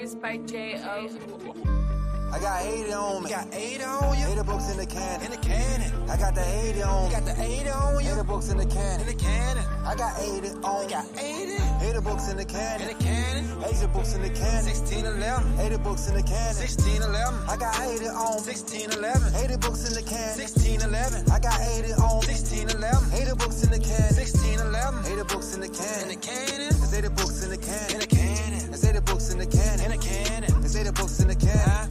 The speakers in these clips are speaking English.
It's by J.O. I got 80 on me. Got 80 on you. 80 books in the can. In the cannon. I got the 80 on me. Got the 80 on you. 80 books in the can. In the cannon. I got 80 on me. Got 80. 80 books in the can. In the cannon. 80 books in the can. 1611. 80 books in the can. 1611. I got 80 on me. 1611. 80 books in the can. 1611. I got 80 on me. 1611. 80 books in the can. 1611. 80 books in the can. In the cannon. There's 80 books in the can. In the cannon. There's 80 books in the can. In the cannon. There's 80 books in the can.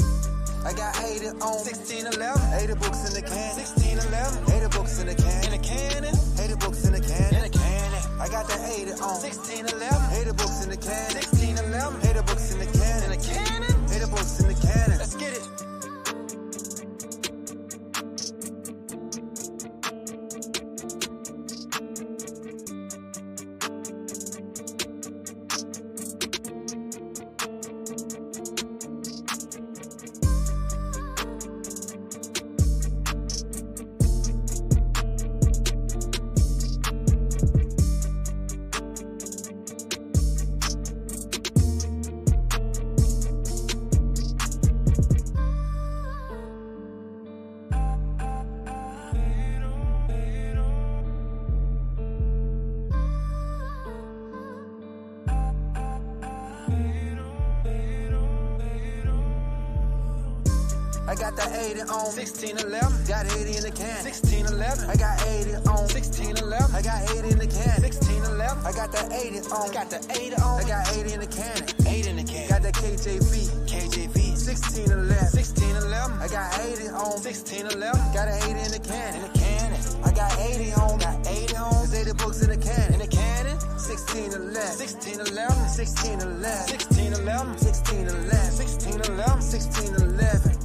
I got 80 on 1611. 80 books in the can. 1611. 80 books in the can. In the cannon. 80 books in the can. In the cannon. I got the 80 on 1611. 80 books in the can. 1611. 80 books in the can. In the cannon. 80 books in the cannon. Let's get it. I got the 80 on 1611. Got 80 in the can. 1611. I got 80 on 1611. I got 80 in the can. 1611. I got the 80 on. Got the 80 on. I got 80 in the can. 80 in the can. Got the KJV. KJV. 1611. 1611. I got 80 on 1611. Got 80 in the can. In the cannon. I got 80 on. Got 80 on. There's 80 books in the can. In the cannon. 1611. 1611. 1611. 1611. 1611. 1611. 1611.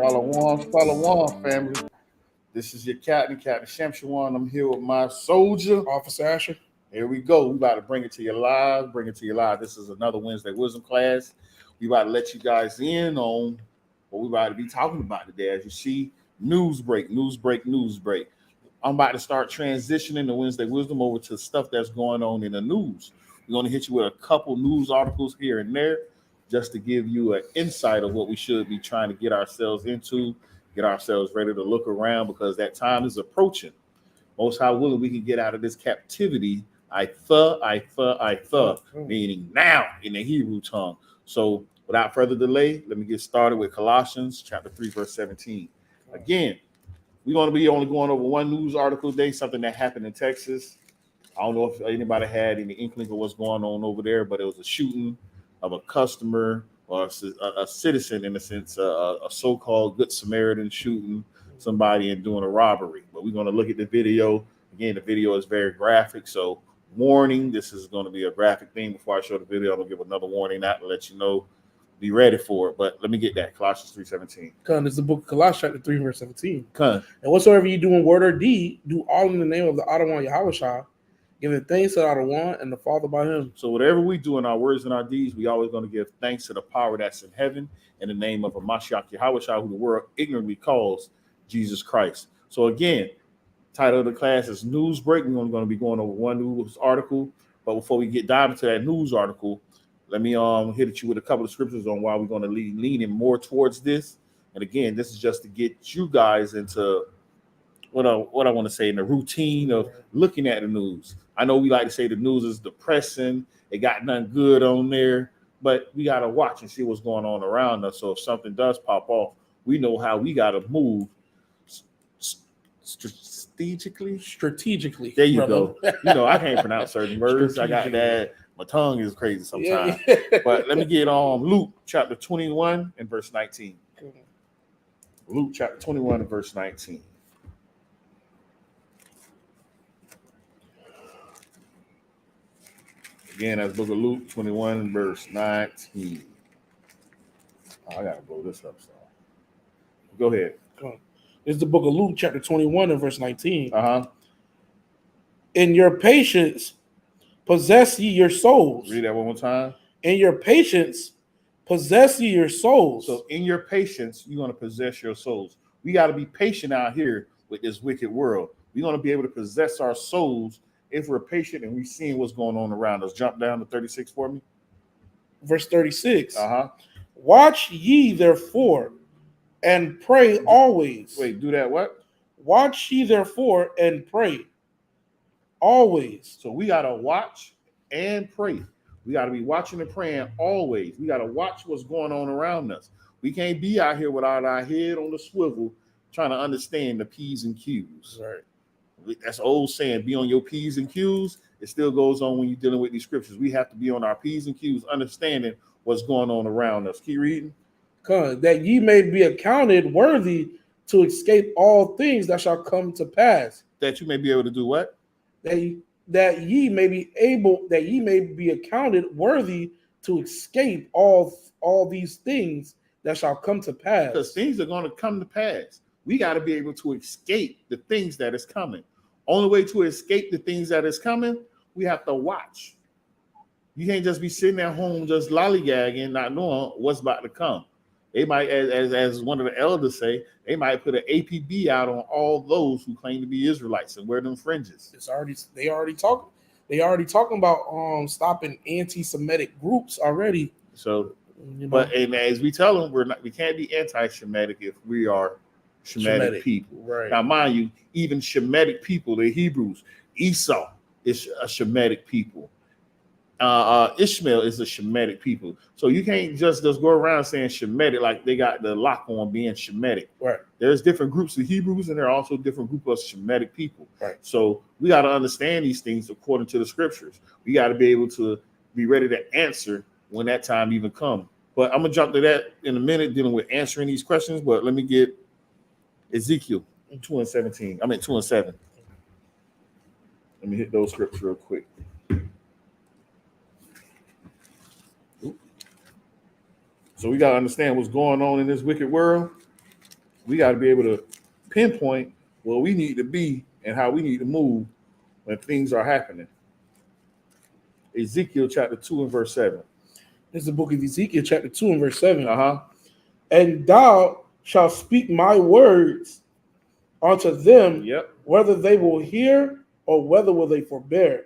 Shalom, family. This is your Captain Shamshawan. I'm here with my soldier, Officer Asher. Here we go. We about to bring it to you live. This is another Wednesday Wisdom class. We about to let you guys in on what we about to be talking about today. As you see, Newsbreak. I'm about to start transitioning the Wednesday Wisdom over to stuff that's going on in the news. We're going to hit you with a couple news articles here and there, just to give you an insight of what we should be trying to get ourselves into, get ourselves ready to look around, because that time is approaching. Most high willing, we can get out of this captivity, meaning now in the Hebrew tongue. So without further delay, let me get started with Colossians chapter 3, verse 17. Again, we're going to be only going over one news article today, something that happened in Texas. I don't know if anybody had any inkling of what's going on over there, but it was a shooting of a customer or a citizen, in a sense, a so-called Good Samaritan shooting somebody and doing a robbery. But we're going to look at the video. Again, the video is very graphic, so warning, this is going to be a graphic thing. Before I show the video, I'm going to give another warning out to let you know, be ready for it. But let me get that, Colossians 3:17. This is the book of Colossians chapter 3, verse 17. And whatsoever you do in word or deed, do all in the name of the Adonai Yahushua, giving thanks to the one and the Father by him. So whatever we do in our words and our deeds, we always going to give thanks to the power that's in heaven in the name of a Mashiach Yahushua, who the world ignorantly calls Jesus Christ. So again, title of the class is Newsbreak. We're going to be going over one news article. But before we get dive into that news article, let me hit you with a couple of scriptures on why we're going to lean in more towards this. And again, this is just to get you guys into what I want to say, in the routine of looking at the news. I know we like to say the news is depressing. It got nothing good on there, but we got to watch and see what's going on around us. So if something does pop off, we know how we got to move strategically. There you go. I can't pronounce certain words. I got that. My tongue is crazy sometimes. Yeah. But let me get on Luke chapter 21 and verse 19. Luke chapter 21 and verse 19. Again, that's book of Luke 21, verse 19. Oh, I got to blow this up. So go ahead. It's the book of Luke, chapter 21, and verse 19. In your patience, possess ye your souls. Read that one more time. In your patience, possess ye your souls. So in your patience, you're going to possess your souls. We got to be patient out here with this wicked world. We're going to be able to possess our souls if we're patient and we're seeing what's going on around us. Jump down to 36 for me. Verse 36. Uh-huh. Watch ye therefore and pray always. Wait, do that what? Watch ye therefore and pray always. So we got to watch and pray. We got to be watching and praying always. We got to watch what's going on around us. We can't be out here without our head on the swivel trying to understand the P's and Q's. Right. That's old saying, be on your P's and Q's. It still goes on when you're dealing with these scriptures. We have to be on our P's and Q's, understanding what's going on around us. Keep reading. That ye may be accounted worthy to escape all things that shall come to pass. That you may be able to do what? That ye may be accounted worthy to escape all these things that shall come to pass. Because things are going to come to pass. We got to be able to escape the things that is coming. Only way to escape the things that is coming, we have to watch. You can't just be sitting at home just lollygagging, not knowing what's about to come. They might, as one of the elders say, they might put an APB out on all those who claim to be Israelites and wear them fringes. They already talking about stopping anti-Semitic groups already. So, but and as we tell them, we can't be anti-Shemitic if we are Shemitic people. Right. Now, mind you, even Shemitic people, the Hebrews, Esau is a Shemitic people. Ishmael is a Shemitic people. So you can't just go around saying Shemitic like they got the lock on being Shemitic. Right. There's different groups of Hebrews and there are also different groups of Shemitic people. Right. So we got to understand these things according to the scriptures. We got to be able to be ready to answer when that time even comes. But I'm going to jump to that in a minute, dealing with answering these questions. But let me get Ezekiel 2:17. I mean 2:7. Let me hit those scriptures real quick. So we got to understand what's going on in this wicked world. We got to be able to pinpoint where we need to be and how we need to move when things are happening. Ezekiel chapter 2 and verse 7. This is the book of Ezekiel chapter 2 and verse 7. And thou shalt speak my words unto them, whether they will hear or whether will they forbear.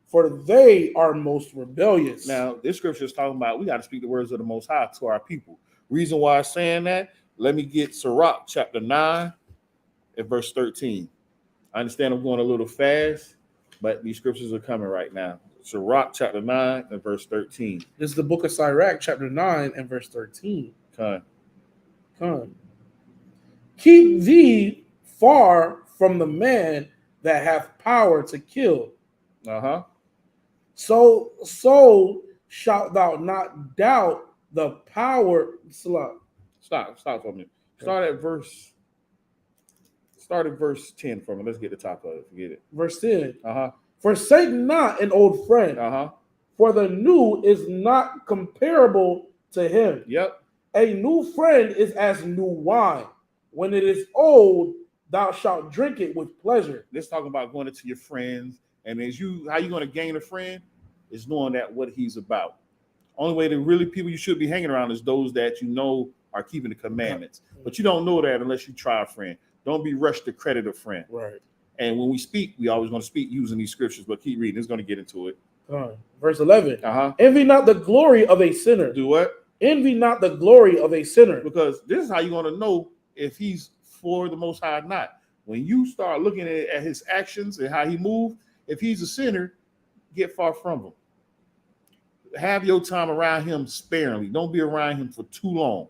For they are most rebellious. Now, this scripture is talking about we got to speak the words of the Most High to our people. Reason why I'm saying that, let me get Sirach chapter 9 and verse 13. I understand I'm going a little fast, but these scriptures are coming right now. Sirach chapter 9 and verse 13. This is the book of Sirach chapter 9 and verse 13. Come. Keep thee far from the man that hath power to kill. So shalt thou not doubt the power. Stop for a minute. Start at verse 10 for me. Let's get the top of it. Forget it. Verse 10. Forsake not an old friend. For the new is not comparable to him. A new friend is as new wine. When it is old, thou shalt drink it with pleasure. Let's talk about going into your friends. And how you going to gain a friend is knowing that what he's about. Only way that really people you should be hanging around is those that you know are keeping the commandments. But you don't know that unless you try a friend. Don't be rushed to credit a friend. Right. And when we speak, we always want to speak using these scriptures. But keep reading. It's going to get into it. Verse 11. Envy not the glory of a sinner. Do what? Envy not the glory of a sinner. Because this is how you're going to know if he's for the Most High or not. When you start looking at his actions and how he moves, if he's a sinner, get far from him. Have your time around him sparingly. Don't be around him for too long.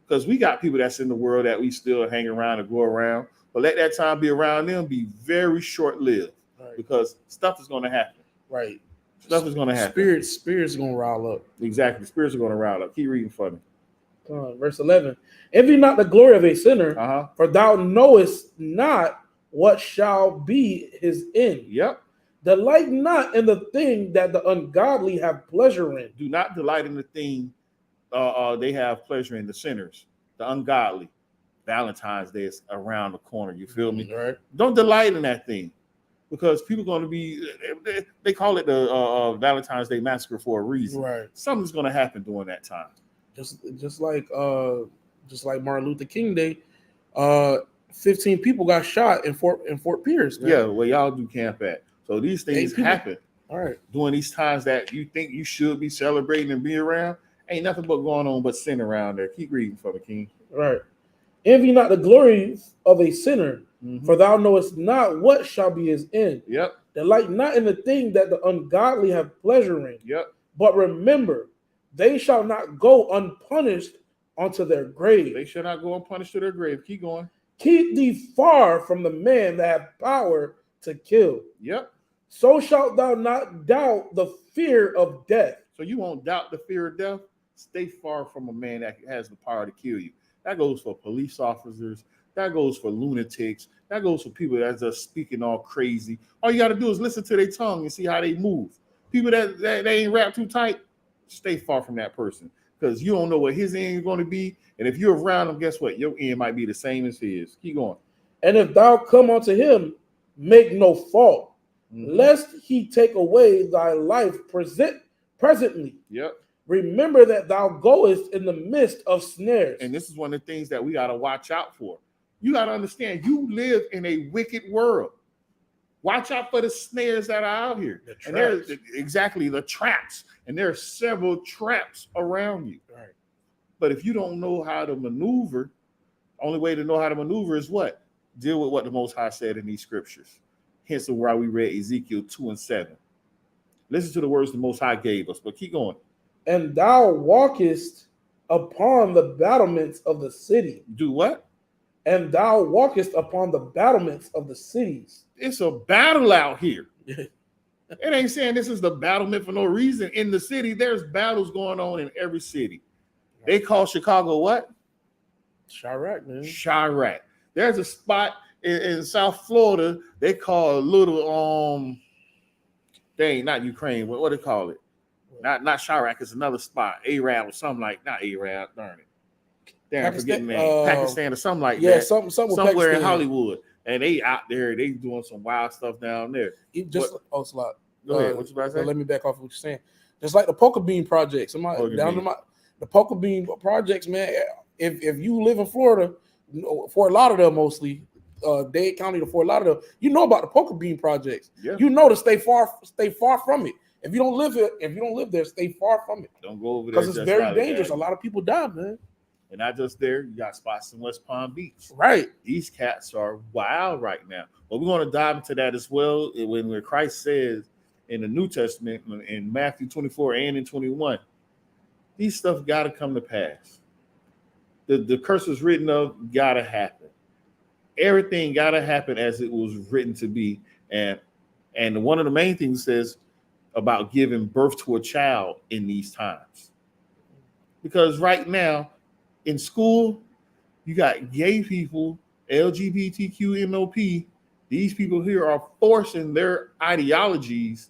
Because we got people that's in the world that we still hang around and go around. But let that time be around them be very short-lived. Right. Because stuff is going to happen. Right. Stuff is going to happen. Spirits are going to rile up. Exactly. Spirits are going to rile up. Keep reading for me. Verse 11. Envy not the glory of a sinner, for thou knowest not what shall be his end. Delight not in the thing that the ungodly have pleasure in. Do not delight in the thing they have pleasure in, the sinners, the ungodly. Valentine's Day is around the corner. You feel me? Right. Don't delight in that thing, because people are going to be. They call it the Valentine's Day massacre for a reason. Right. Something's going to happen during that time. Just like Martin Luther King Day. 15 people got shot in Fort Pierce. Man. Yeah, where y'all do camp at. So these things happen. All right. During these times that you think you should be celebrating and be around, ain't nothing but going on but sin around there. Keep reading for me, King. All right. Envy not the glory of a sinner, for thou knowest not what shall be his end. Yep. Delight not in the thing that the ungodly have pleasure in. Yep. But remember, they shall not go unpunished unto their grave. They shall not go unpunished to their grave. Keep going. Keep thee far from the man that hath power to kill. Yep. So shalt thou not doubt the fear of death. So you won't doubt the fear of death? Stay far from a man that has the power to kill you. That goes for police officers. That goes for lunatics. That goes for people that's just speaking all crazy. All you got to do is listen to their tongue and see how they move. People that they ain't wrapped too tight, stay far from that person because you don't know what his end is going to be. And if you're around him, guess what? Your end might be the same as his. Keep going. And if thou come unto him, make no fault, lest he take away thy life presently. Yep. Remember that thou goest in the midst of snares. And this is one of the things that we got to watch out for. You got to understand, you live in a wicked world. Watch out for the snares that are out here. And there's exactly the traps. And there are several traps around you. Right. But if you don't know how to maneuver, only way to know how to maneuver is what? Deal with what the Most High said in these scriptures. Hence why we read Ezekiel 2:7. Listen to the words the Most High gave us, but keep going. And thou walkest upon the battlements of the city. Do what? And thou walkest upon the battlements of the cities. It's a battle out here. It ain't saying this is the battlement for no reason. In the city, there's battles going on in every city. They call Chicago what? Chirac, man. Chirac. There's a spot in South Florida they call a little not Ukraine. What do they call it? Not Chirac. It's another spot. Arab or something like not Arab. Darn it. Damn, I'm forgetting that. Pakistan or something like that. Yeah, something somewhere Pakistan. In Hollywood. And they out there, they doing some wild stuff down there. Slot. Go ahead. What you about to say? Let me back off what you're saying. Just like the Poker Bean projects. The Poker Bean projects, man. If you live in Florida, Fort Lauderdale mostly, Dade County to Fort Lauderdale, you know about the Poker Bean projects. Yeah. You know to stay far from it. If you don't live there, stay far from it. Don't go over there because it's very dangerous. A lot of people die, man. And not just there, you got spots in West Palm Beach. Right. These cats are wild right now. But we're going to dive into that as well. When Christ says in the New Testament, in Matthew 24 and in 21, these stuff got to come to pass. The curses written of got to happen. Everything got to happen as it was written to be. And one of the main things says about giving birth to a child in these times. Because right now, in school, you got gay people, LGBTQ, MLP. These people here are forcing their ideologies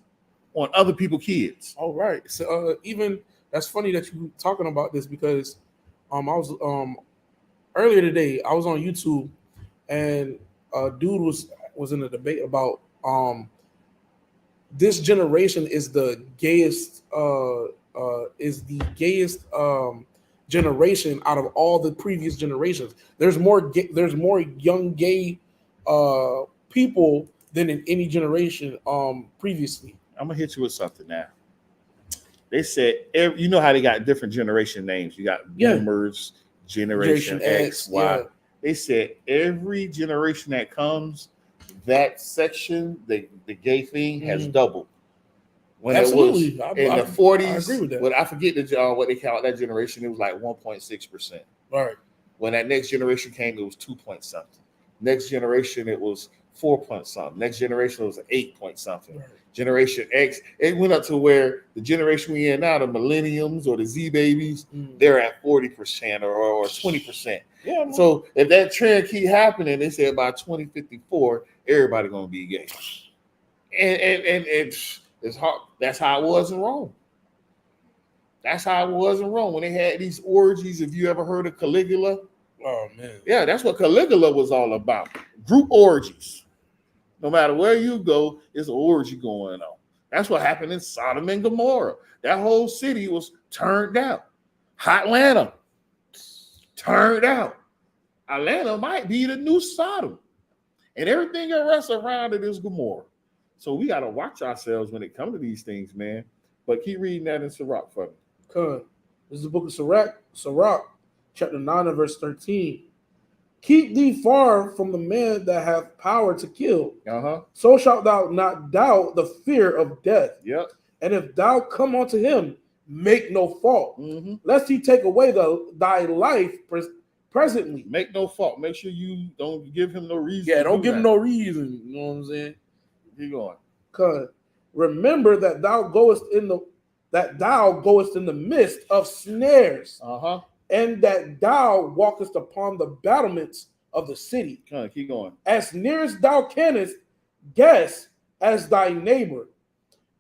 on other people's kids. All right. So even that's funny that you talking about this because I was earlier today, I was on YouTube and a dude was in a debate about this generation is the gayest generation out of all the previous generations. There's more young gay people than in any generation previously. I'm gonna hit you with something now. They said you know how they got different generation names. You got boomers, generation X, Y. Yeah. They said every generation that comes, that section, the gay thing has doubled. When Absolutely. It was in the 40s, I agree with that. Well, I forget what they call that generation. It was like 1.6%. All right. When that next generation came, it was 2 point something. Next generation, it was 4 point something. Next generation, it was 8 point something. Right. Generation X, it went up to where the generation we in now, the millenniums or the Z babies, they're at 40% or 20%. Yeah. Man. So if that trend keep happening, they said by 2054, everybody gonna be gay. And it's hard. That's how it was in Rome. That's how it was in Rome when they had these orgies. If you ever heard of Caligula, oh man, yeah, that's what Caligula was all about. Group orgies. No matter where you go, there's an orgy going on. That's what happened in Sodom and Gomorrah. That whole city was turned out. Hotlanta turned out. Atlanta might be the new Sodom. And everything that rests around it is Gomorrah. So we got to watch ourselves when it comes to these things, man. But keep reading that in Sirach for me. Come. This is the book of Sirach, chapter 9 and verse 13. Keep thee far from the man that hath power to kill. So shalt thou not doubt the fear of death. Yep. And if thou come unto him, make no fault, lest he take away thy life presently. Make no fault. Make sure you don't give him no reason. Yeah, don't give him no reason. You know what I'm saying? Keep going. Cause remember that thou goest in the midst of snares, and that thou walkest upon the battlements of the city. Keep going. As near as thou canst, guess as thy neighbor,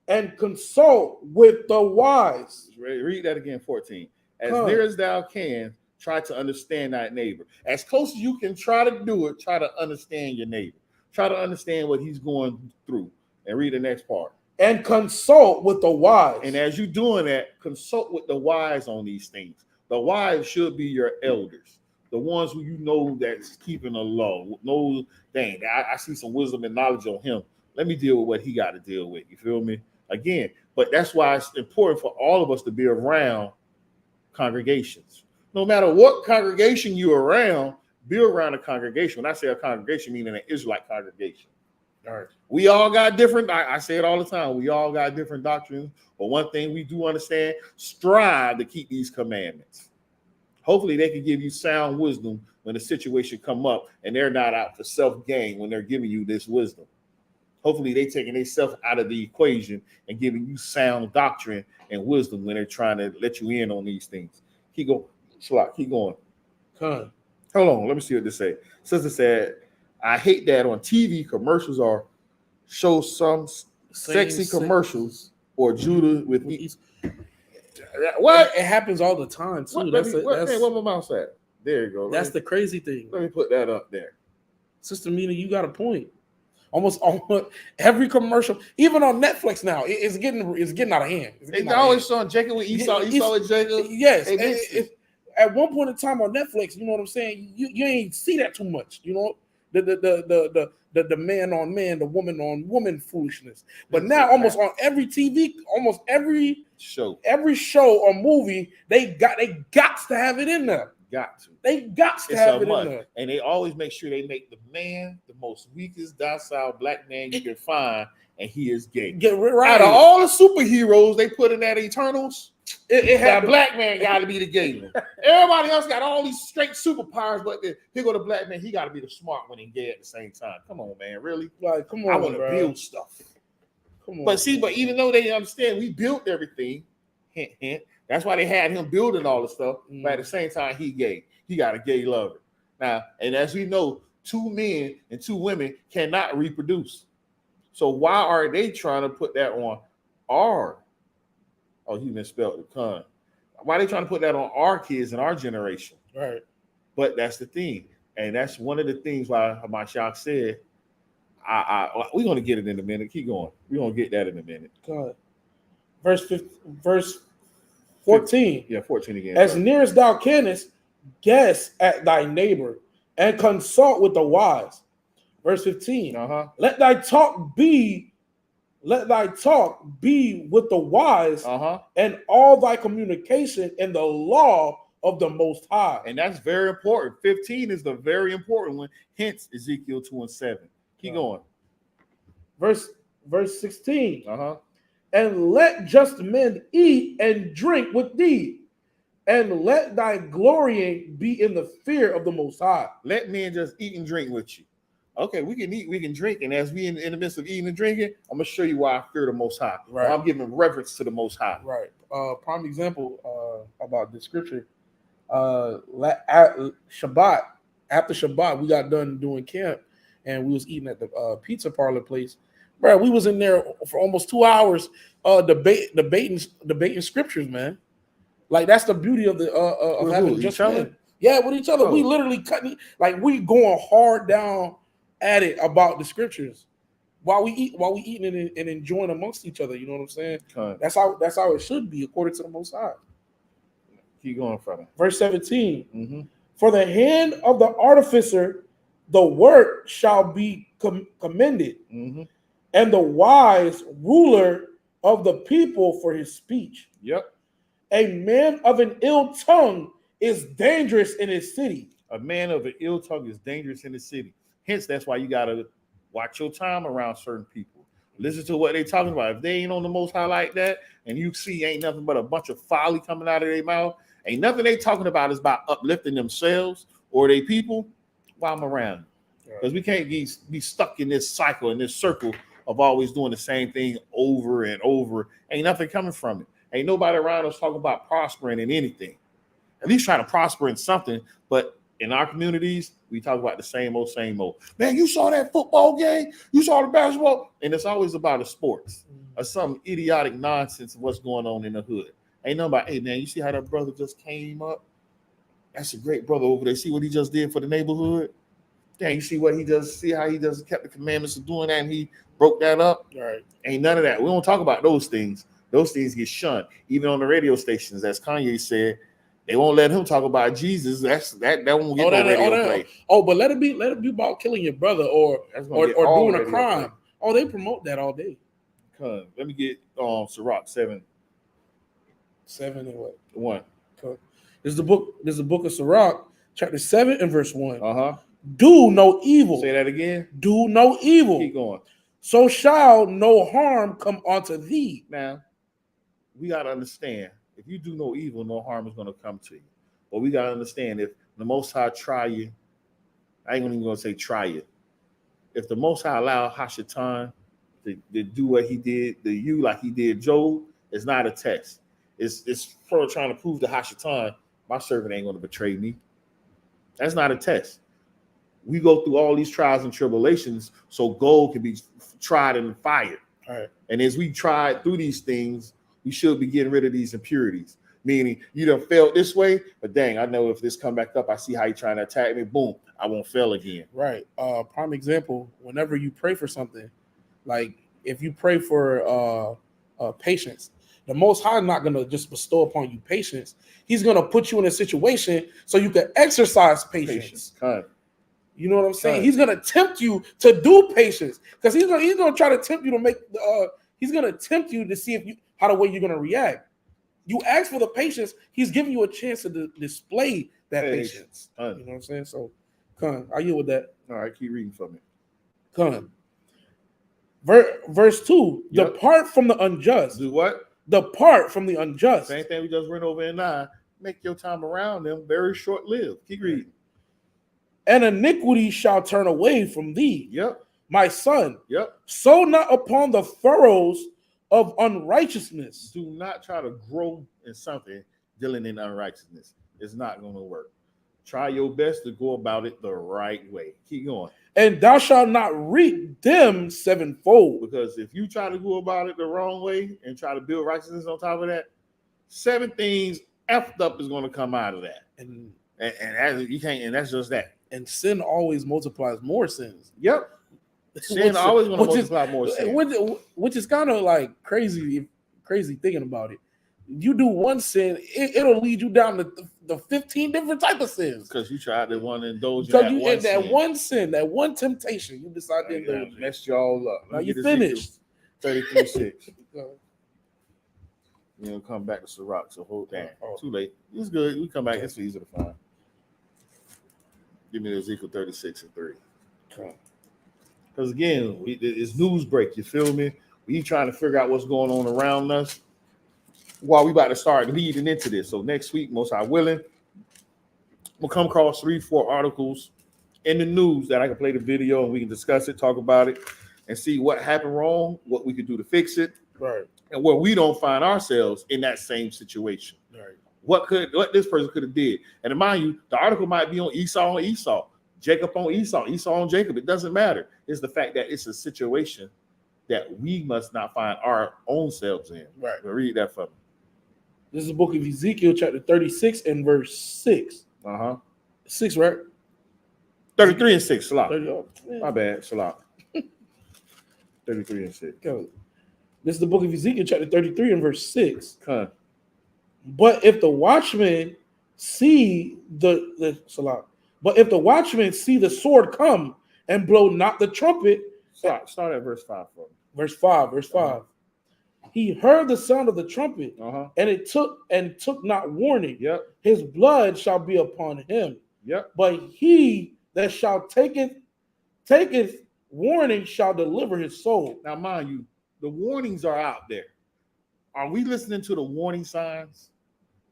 and consult with the wise. Read that again, 14. As near as thou can, try to understand thy neighbor. As close as you can try to do it, try to understand your neighbor. Try to understand what he's going through. And read the next part. And consult with the wise. And as you're doing that, consult with the wise on these things. The wise should be your elders. The ones who you know that's keeping the law. No, dang, I see some wisdom and knowledge on him. Let me deal with what he got to deal with. You feel me? Again, but that's why it's important for all of us to be around congregations. No matter what congregation you're around, be around a congregation. When I say a congregation, meaning an Israelite congregation. All right. We all got different, I say it all the time, we all got different doctrines, but one thing we do understand, strive to keep these commandments. Hopefully they can give you sound wisdom when the situation come up and they're not out for self-gain when they're giving you this wisdom. Hopefully they taking themselves out of the equation and giving you sound doctrine and wisdom when they're trying to let you in on these things. Keep going. Keep going. Hold on. Let me see what this say. Sister said, I hate that on TV commercials or show some sexy commercials or Judah with each. What? It happens all the time too. What my mouth said? There you go. That's the crazy thing. Let me put that up there. Sister Mina, you got a point. Almost every commercial, even on Netflix now, it's getting out of hand. They always showing Jacob with Esau with Jacob. Yes. At one point in time on Netflix, you know what I'm saying? You ain't see that too much, you know. The man on man, the woman on woman foolishness. But now almost on every TV, almost every show or movie, they got to have it in there. They got to have it in there. And they always make sure they make the man the most weakest, docile black man you can find, and he is gay. Get right. Out of all the superheroes they put in that Eternals, that black man got to be the gay one. Everybody else got all these straight superpowers, but here go the black man. He got to be the smart one and gay at the same time. Come on, man, really? Like, come on, I want to build stuff. Come on. But even though they understand, we built everything. Hint, hint. That's why they had him building all the stuff. But at the same time, he gay. He got a gay lover. Now, and as we know, 2 men and 2 women cannot reproduce. So why are they trying to put that on our? Oh, he misspelled the con. Why are they trying to put that on our kids and our generation? Right. But that's the thing. And that's one of the things why Hamashiach said, we're going to get it in a minute. Keep going. We're going to get that in a minute. God. Verse 14. Yeah, 14 again. As near as thou canst, guess at thy neighbor and consult with the wise. Verse 15. Let thy talk be with the wise, and all thy communication in the law of the Most High. And that's very important. 15 is the very important one. Hence Ezekiel 2:7. Keep going. Verse 16. And let just men eat and drink with thee, and let thy glorying be in the fear of the Most High. Let men just eat and drink with you. Okay, we can eat, we can drink, and as we in the midst of eating and drinking, I'm gonna show you why I fear the Most High. Right. I'm giving reverence to the Most High. Right. Prime example about this scripture. After Shabbat, we got done doing camp, and we was eating at the pizza parlor place. Bro, we was in there for almost 2 hours, debating scriptures, man. Like that's the beauty of having just each other. Yeah, with each other, we literally cutting, like we going hard down at it about the scriptures while we eating and enjoying amongst each other. You know what I'm saying? That's how it should be according to the Most High. Keep going, brother. Verse 17. For the hand of the artificer, the work shall be commended, and the wise ruler of the people for his speech. Yep. A man of an ill tongue is dangerous in his city. A man of an ill tongue is dangerous in the city. Hence, that's why you got to watch your time around certain people. Listen to what they talking about. If they ain't on the Most High like that, and you see ain't nothing but a bunch of folly coming out of their mouth, ain't nothing they talking about is about uplifting themselves or they people, while I'm around. Because we can't be stuck in this cycle, in this circle of always doing the same thing over and over. Ain't nothing coming from it. Ain't nobody around us talking about prospering in anything. At least trying to prosper in something. But in our communities, we talk about the same old, same old. Man, you saw that football game? You saw the basketball? And it's always about the sports or some idiotic nonsense of what's going on in the hood. Ain't nobody, hey, man, you see how that brother just came up? That's a great brother over there. See what he just did for the neighborhood? Dang, you see what he does? See how he just kept the commandments of doing that and he broke that up? Right. Ain't none of that. We don't talk about those things. Those things get shunned. Even on the radio stations, as Kanye said, they won't let him talk about Jesus. That won't get no radio play. Oh, but let it be about killing your brother or doing a crime. Play. Oh, they promote that all day. Let me get Sirach 7 and what? 1. This is the book of Sirach, chapter 7 and verse 1. Do no evil. Say that again. Do no evil. Keep going. So shall no harm come unto thee. Now, we got to understand, if you do no evil, no harm is going to come to you. But we got to understand, if the Most High try you, I ain't even going to say try you. If the Most High allow Hashatan to do what he did to you like he did Job, it's not a test. It's for trying to prove to Hashatan, my servant ain't going to betray me. That's not a test. We go through all these trials and tribulations so gold can be tried in the fire. All right. And as we try through these things, we should be getting rid of these impurities. Meaning, you done failed this way, but dang, I know if this come back up, I see how you're trying to attack me. Boom, I won't fail again. Right. Prime example, whenever you pray for something, like if you pray for patience, the Most High is not going to just bestow upon you patience. He's going to put you in a situation so you can exercise patience. You know what I'm saying? He's going to tempt you to do patience because he's going to try to tempt you to make. He's going to tempt you to see how the way you're going to react. You ask for the patience. He's giving you a chance to display that patience. You know what I'm saying? So, I yield with that. All right, keep reading for me. Verse 2. Yep. Depart from the unjust. Do what? Depart from the unjust. Same thing we just went over in 9. Make your time around them very short-lived. Keep reading. And iniquity shall turn away from thee. Yep. My son. Yep. Sow not upon the furrows of unrighteousness. Do not try to grow in something dealing in unrighteousness. It's not going to work. Try your best to go about it the right way. Keep going. And thou shalt not reap them sevenfold. Because if you try to go about it the wrong way and try to build righteousness on top of that, 7 things effed up is going to come out of that. And you can't, and that's just that. And sin always multiplies more sins. Yep. Sin always going to multiply more sin. Which is kind of like crazy thinking about it. You do one sin, it'll lead you down to the 15 different type of sins. Because you tried to indulge in that one sin, that one temptation, you decide to indulge. Messed y'all up. Now you finished. 33:6. You know, come back to Sirach, so hold down. Too late. It's good. We come back. It's easy to find. Give me Ezekiel 36:3. Because again, it's Newsbreak. You feel me? We trying to figure out what's going on around us while we about to start leading into this. So next week, most high willing, we'll come across 3-4 articles in the news that I can play the video and we can discuss it, talk about it, and see what happened wrong, what we could do to fix it, right, and where we don't find ourselves in that same situation. Right. What this person could have did. And to mind you, the article might be on Esau and Esau, Jacob on Esau, Esau on Jacob. It doesn't matter. It's the fact that it's a situation that we must not find our own selves in. Right. But read that for me. This is the book of Ezekiel, chapter 36 and verse 6. 6, right? 33 and 6, Salah. My bad, Salah. 33 and 6. Go. This is the book of Ezekiel, chapter 33 and verse 6. Huh. But if the watchman see the salah. But if the watchman see the sword come and blow not the trumpet, start at verse 5 for me. Verse 5. He heard the sound of the trumpet, and it took not warning. Yep. His blood shall be upon him. Yep. But he that shall taketh warning shall deliver his soul. Now, mind you, the warnings are out there. Are we listening to the warning signs?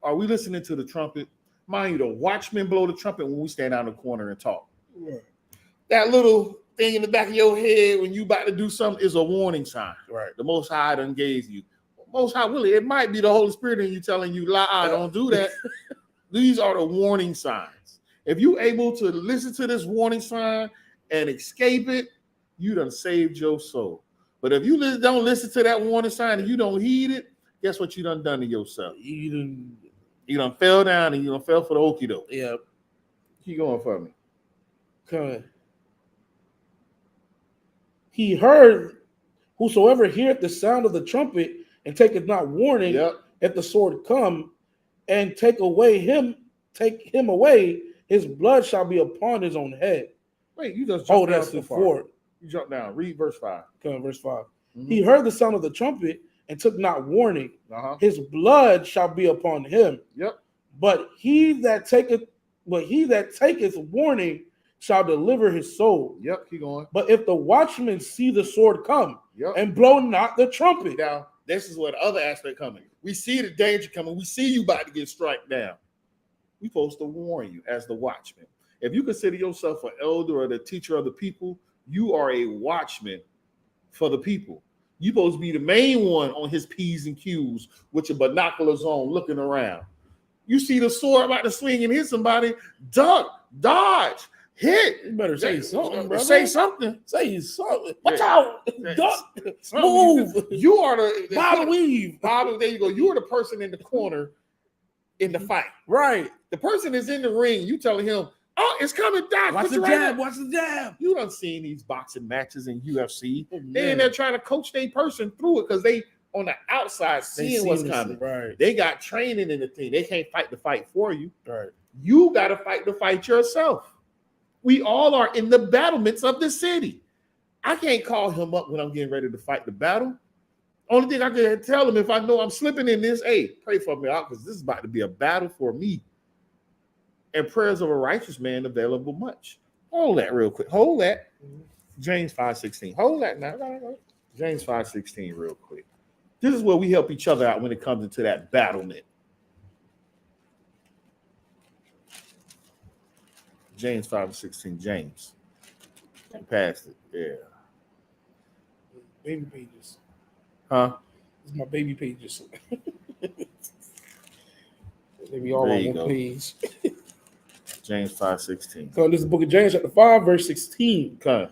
Are we listening to the trumpet? Mind you, the watchmen blow the trumpet when we stand out in the corner and talk. Right. That little thing in the back of your head when you about to do something is a warning sign. Right. The Most High done gave you. Most High will. It might be the Holy Spirit in you telling you, don't do that. These are the warning signs. If you're able to listen to this warning sign and escape it, you done saved your soul. But if you don't listen to that warning sign and you don't heed it, guess what you done to yourself? You done fell down and you done fell for the okie doke. Yeah. Keep going for me. Okay. He heard, whosoever heareth the sound of the trumpet and taketh not warning, if the sword come and take him away, his blood shall be upon his own head. Wait, you just jumped down that's too the far. fourth. You jump down. Read verse 5. Okay, verse 5. Mm-hmm. He heard the sound of the trumpet and took not warning. His blood shall be upon him. Yep. But he that taketh warning shall deliver his soul. Yep, keep going. But if the watchman see the sword come and blow not the trumpet. Now, this is where the other aspect coming. We see the danger coming. We see you about to get struck down. We're supposed to warn you as the watchman. If you consider yourself an elder or the teacher of the people, you are a watchman for the people. You're supposed to be the main one on his P's and Q's with your binoculars on looking around. You see the sword about to swing and hit somebody, duck, dodge, hit. You better say something, brother. Say something. Say something. Watch out. Duck. Move. You are the Bob weave. Bob, there you go. You are the person in the corner in the fight. Right. The person is in the ring. You telling him, oh, it's coming down. Watch the jab. Watch the jab. You done seen these boxing matches in UFC. They in there trying to coach their person through it because they on the outside seeing what's coming. Right. They got training in the thing. They can't fight the fight for you. Right. You got to fight the fight yourself. We all are in the battlements of the city. I can't call him up when I'm getting ready to fight the battle. Only thing I can tell him if I know I'm slipping in this, hey, pray for me out because this is about to be a battle for me. And prayers of a righteous man available much. Hold that real quick. Hold that. James 5:16. Hold that now. James 5:16 real quick. This is where we help each other out when it comes into that battlement. James 5:16. James. I passed it. Yeah. Baby pages. Huh? This is my baby pages. They be all on one page. James 5:16. So this is the book of James, chapter 5, verse 16. Okay.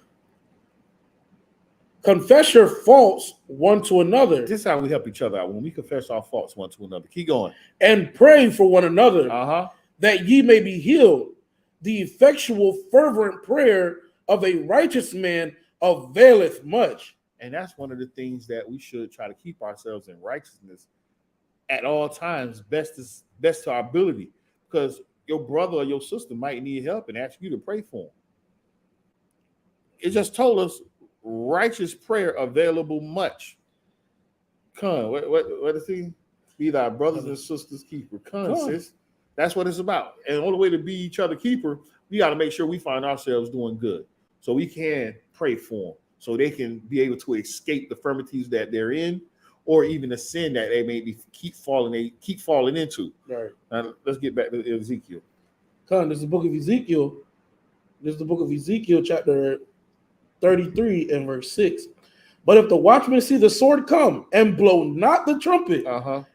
Confess your faults one to another. This is how we help each other out when we confess our faults one to another. Keep going. And pray for one another that ye may be healed. The effectual, fervent prayer of a righteous man availeth much. And that's one of the things that we should try to keep ourselves in righteousness at all times, best to our ability, because your brother or your sister might need help and ask you to pray for them. It just told us righteous prayer available much. Come, what is he? Be thy brothers and sisters keeper. Come, sis. That's what it's about. And the only way to be each other keeper, we got to make sure we find ourselves doing good, so we can pray for them, so they can be able to escape the infirmities that they're in, or even the sin that they may keep falling into. Right. Now let's get back to Ezekiel. This is the book of Ezekiel. This is the book of Ezekiel, chapter 33 and verse 6. But if the watchman see the sword come and blow not the trumpet,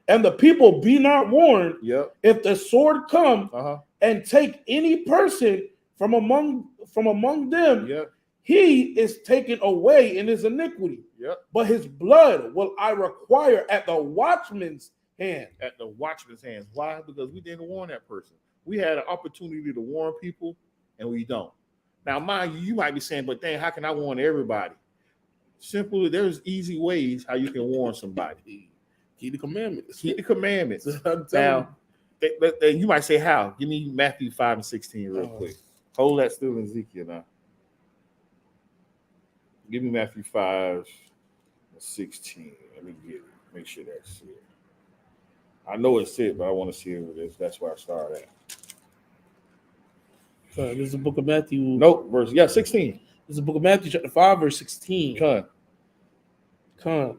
and the people be not warned, if the sword come and take any person from among them, he is taken away in his iniquity. But his blood will I require at the watchman's hand. At the watchman's hands. Why? Because we didn't warn that person. We had an opportunity to warn people, and we don't. Now, mind you, you might be saying, but dang, how can I warn everybody? Simply, there's easy ways how you can warn somebody. Keep the commandments. Keep the commandments. Now, You might say how? Give me Matthew 5 and 16 real quick. Hold that still in Ezekiel now. Give me Matthew 5 and 16. Let me get it. Make sure that's it. I know it's it, but I want to see what it is. That's where I start at. This is the book of Matthew. Nope, 16. This is the book of Matthew, chapter 5, verse 16. Come.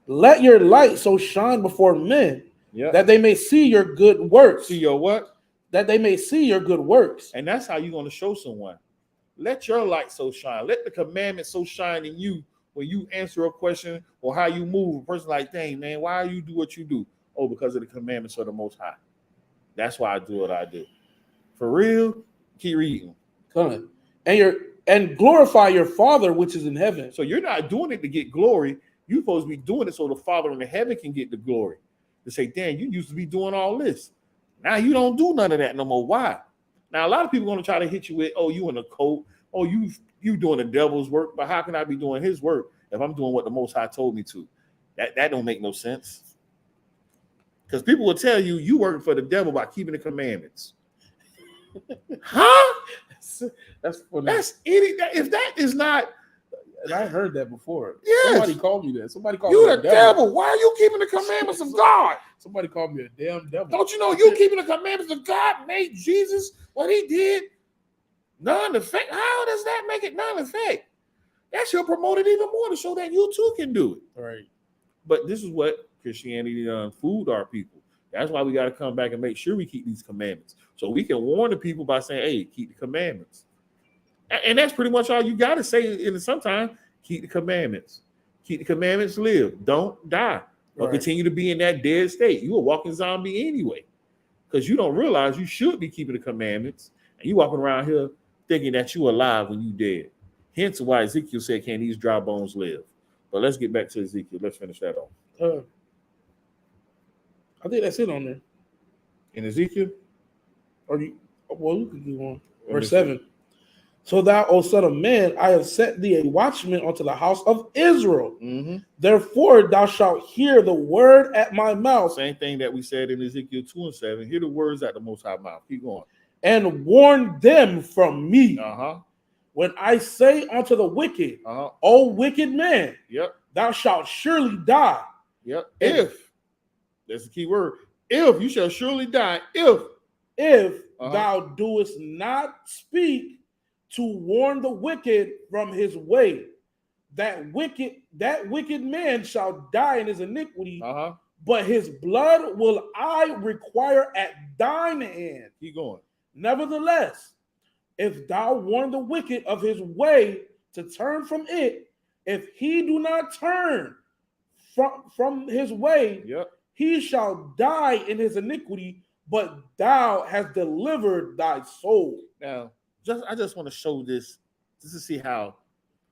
Let your light so shine before men that they may see your good works. See your what? That they may see your good works. And that's how you're going to show someone. Let your light so shine. Let the commandment so shine in you when you answer a question or how you move. A person like, dang, man, why do you do what you do? Oh, because of the commandments of the Most High. That's why I do what I do. For real, keep reading. Come. And glorify your Father which is in heaven. So you're not doing it to get glory. You're supposed to be doing it so the Father in the heaven can get the glory. To say, damn, you used to be doing all this. Now you don't do none of that no more. Why? Now a lot of people are going to try to hit you with, oh, you in a cult. Oh, you doing the devil's work. But how can I be doing his work if I'm doing what the Most High told me to? That don't make no sense. Because people will tell you, you working for the devil by keeping the commandments. Huh? That's funny. That's idiot. If that is not, and I heard that before. Yes. Somebody called me that. Somebody called you me the devil. Why are you keeping the commandments of God? Somebody called me a damn devil. Don't you know you keeping the commandments of God made Jesus what he did none effect? How does that make it none effect? That should promote it even more to show that you too can do it. Right. But this is what Christianity fooled our people. That's why we got to come back and make sure we keep these commandments. So we can warn the people by saying, hey, keep the commandments. And that's pretty much all you got to say. And sometimes keep the commandments. Keep the commandments, live. Don't die. Or continue to be in that dead state. You a walking zombie anyway. Because you don't realize you should be keeping the commandments. And you walking around here thinking that you alive when you dead. Hence why Ezekiel said, can these dry bones live? But let's get back to Ezekiel. Let's finish that off. I think that's it on there. In Ezekiel? You can do one. Verse 7. So thou, O son of man, I have set thee a watchman unto the house of Israel. Mm-hmm. Therefore thou shalt hear the word at my mouth. Same thing that we said in Ezekiel 2 and 7. Hear the words at the Most High mouth. Keep going. And warn them from me. When I say unto the wicked, O wicked man, thou shalt surely die. If, that's the key word. If you shall surely die. If thou doest not speak to warn the wicked from his way, that wicked man shall die in his iniquity, but his blood will I require at thine hand. Keep going. Nevertheless, if thou warn the wicked of his way to turn from it, if he do not turn from his way, he shall die in his iniquity, but thou hast delivered thy soul. Now, I just want to show this just to see how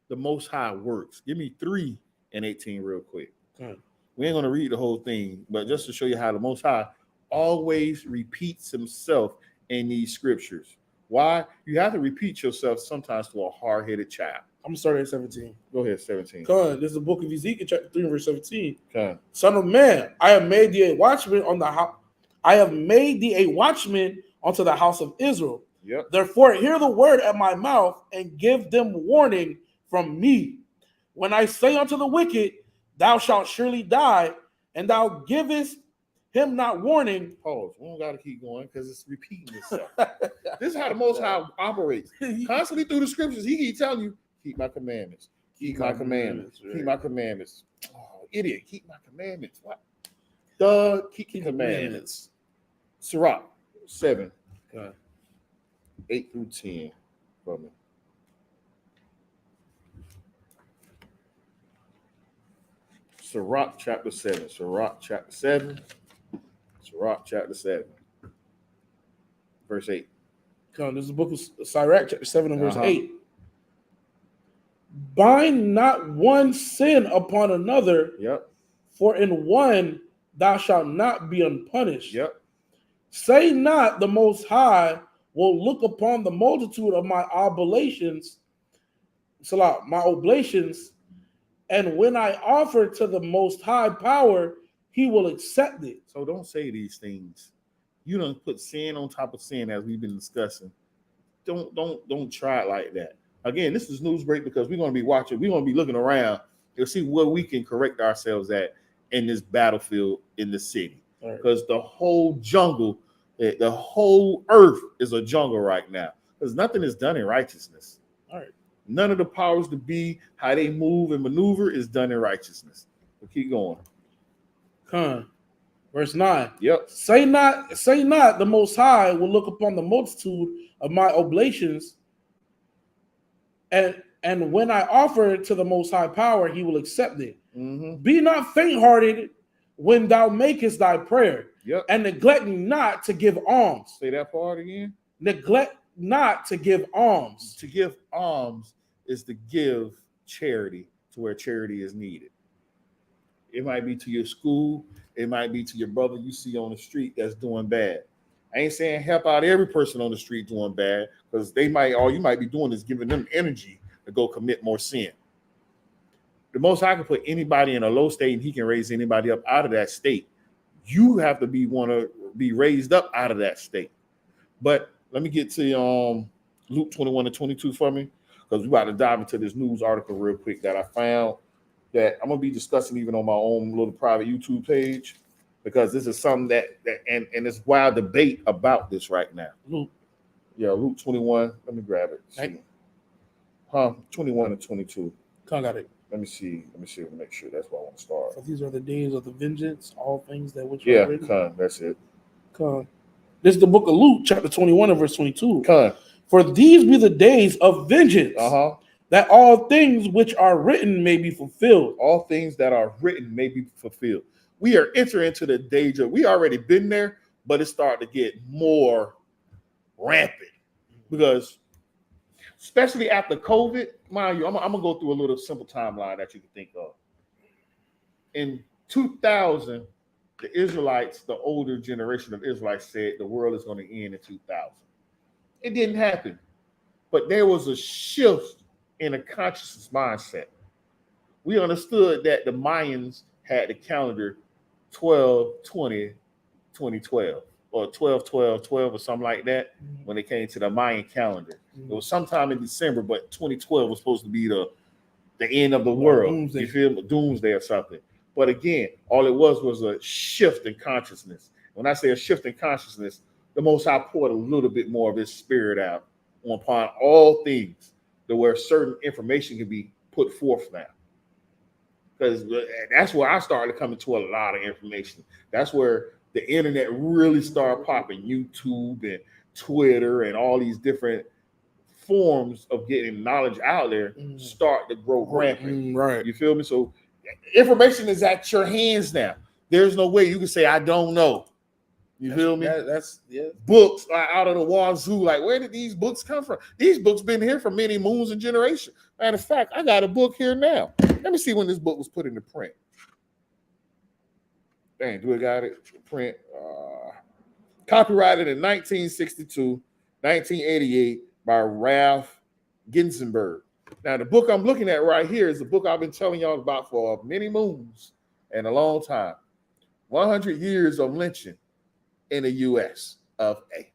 the Most High works. Give me 3 and 18 real quick. We ain't going to read the whole thing, but just to show you how the Most High always repeats himself in these scriptures. Why? You have to repeat yourself sometimes to a hard-headed child. I'm starting at 17. Go ahead, 17. This is the book of Ezekiel, chapter 3, verse 17. Son of man, I have made thee a watchman on the house. I have made thee a watchman unto the house of Israel. Therefore, hear the word at my mouth and give them warning from me. When I say unto the wicked, thou shalt surely die, and thou givest him not warning. Pause. We don't got to keep going because it's repeating itself. This is how the Most High operates. Constantly through the scriptures, he keep telling you, keep my commandments. Keep my commandments. Keep my commandments. Oh, idiot. Keep my commandments. What? Keep commandments. Sirach 7. 8 through 10 for me. Sirach chapter 7. Sirach chapter 7. Sirach chapter 7. Verse 8. This is the book of Sirach chapter 7 and verse 8. Bind not one sin upon another, for in one thou shalt not be unpunished. Say not the Most High will look upon the multitude of my oblations, and when I offer to the Most High power, he will accept it. So don't say these things. You don't put sin on top of sin, as we've been discussing. Don't try it like that. Again, this is Newsbreak, because we're going to be watching. We're going to be looking around to see where we can correct ourselves at in this battlefield in the city. Because the whole jungle, the whole earth is a jungle right now. Because nothing is done in righteousness. All right. None of the powers to be, how they move and maneuver, is done in righteousness. We'll keep going. Verse 9. Yep. Say not, the Most High will look upon the multitude of my oblations, and when I offer to the Most High power, he will accept it. Mm-hmm. Be not faint-hearted when thou makest thy prayer, yep, and neglect not to give alms. Say that part again. Neglect not to give alms. To give alms is to give charity to where charity is needed. It might be to your school. It might be to your brother you see on the street that's doing bad. I ain't saying help out every person on the street doing bad, because all you might be doing is giving them energy to go commit more sin. The Most High can put anybody in a low state, and he can raise anybody up out of that state. You have to want to be raised up out of that state. But let me get to Luke 21 and 22 for me, because we're about to dive into this news article real quick that I found, that I'm going to be discussing even on my own little private YouTube page, because this is something that and it's wild debate about this right now. Luke 21. Let me grab it. 21 and 22. Got it. Let me see. Let me make sure that's where I want to start. So these are the days of the vengeance, all things that which are written. That's it. This is the book of Luke, chapter 21 and verse 22. For these be the days of vengeance, that all things which are written may be fulfilled. All things that are written may be fulfilled. We are entering into the danger. We already been there, but it's starting to get more rampant, because especially after COVID, mind you, I'm going to go through a little simple timeline that you can think of. In 2000, the Israelites, the older generation of Israelites, said the world is going to end in 2000. It didn't happen, but there was a shift in a consciousness mindset. We understood that the Mayans had the calendar 12/20/2012 or 12/12/12 or something like that when it came to the Mayan calendar. It was sometime in December, but 2012 was supposed to be the end of the world. Doomsday. You feel, doomsday or something. But again, all it was a shift in consciousness. When I say a shift in consciousness, the Most High poured a little bit more of his spirit out upon all things, to where certain information can be put forth now. Because that's where I started coming to a lot of information. That's where the internet really started popping. YouTube and Twitter and all these different forms of getting knowledge out there start to grow rampant. Right. You feel me? So information is at your hands now. There's no way you can say, I don't know. You feel me? That's Books are out of the wazoo. Like, where did these books come from? These books been here for many moons and generations. Matter of fact, I got a book here now. Let me see when this book was put into print. Dang, do I got it? Print. Copyrighted in 1962, 1988 by Ralph Ginzburg. Now, the book I'm looking at right here is the book I've been telling y'all about for many moons and a long time. 100 Years of Lynching in the U.S. of A.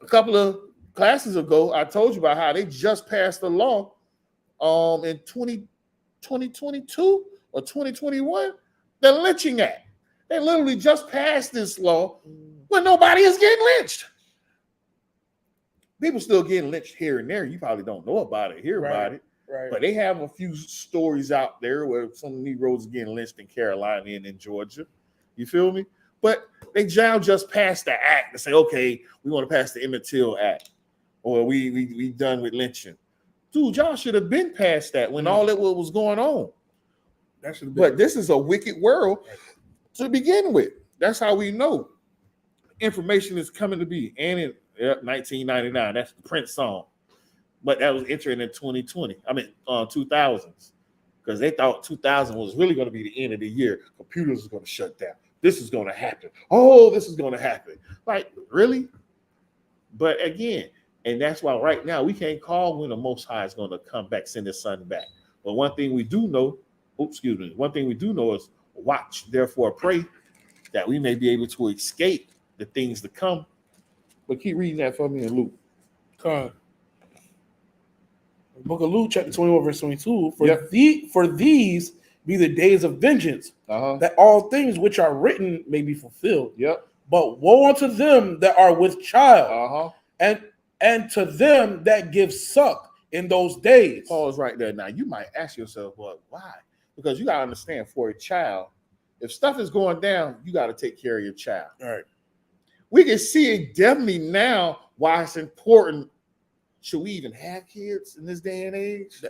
A couple of classes ago, I told you about how they just passed a law in 2022 or 2021, the Lynching Act. They literally just passed this law when nobody is getting lynched. People still getting lynched here and there. You probably don't know about it, hear about it. Right. But they have a few stories out there where some Negroes are getting lynched in Carolina and in Georgia. You feel me? But they just passed the act to say, okay, we want to pass the Emmett Till Act, or we done with lynching. Dude, y'all should have been past that when all that was going on. That should have been. But this is a wicked world to begin with. That's how we know information is coming to be. And in 1999, that's the Prince song. But that was entering in 2000s, because they thought 2000 was really going to be the end of the year. Computers are going to shut down. This is going to happen. Oh, this is going to happen. Like, really? But again, and that's why right now we can't call when the Most High is going to come back, send his son back. But one thing we do know, one thing we do know is Watch, therefore pray, that we may be able to escape the things to come. But keep reading that for me in Luke. Come. Book of Luke, chapter 21, verse 22. For these be the days of vengeance, that all things which are written may be fulfilled. Yep. But woe unto them that are with child, and to them that give suck in those days. Pause right there. Now, you might ask yourself, well, why? Because you got to understand, for a child, if stuff is going down, you got to take care of your child. All right. We can see it definitely now why it's important. Should we even have kids in this day and age?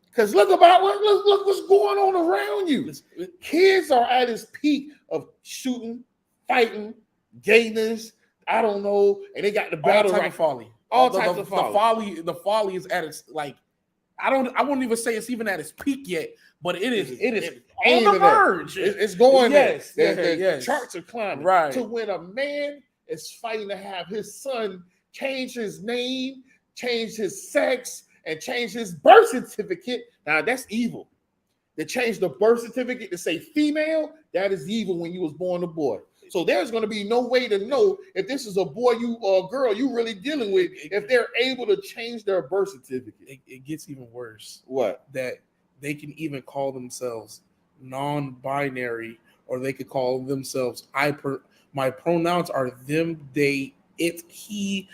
Because look what's going on around you. Kids are at its peak of shooting, fighting, gayness. I don't know, and they got the battle all type of folly. All types of folly. The folly is at its like. I wouldn't even say it's even at its peak yet, but it is on the verge. It's going there. Yes. Charts are climbing. Right. To when a man is fighting to have his son change his name, change his sex, and change his birth certificate. Now that's evil. To change the birth certificate to say female, that is evil when you was born a boy. So there's going to be no way to know if this is a boy or a girl you really dealing with if they're able to change their birth certificate. It gets even worse. What? That they can even call themselves non-binary, or they could call themselves my pronouns are them, they, it, he,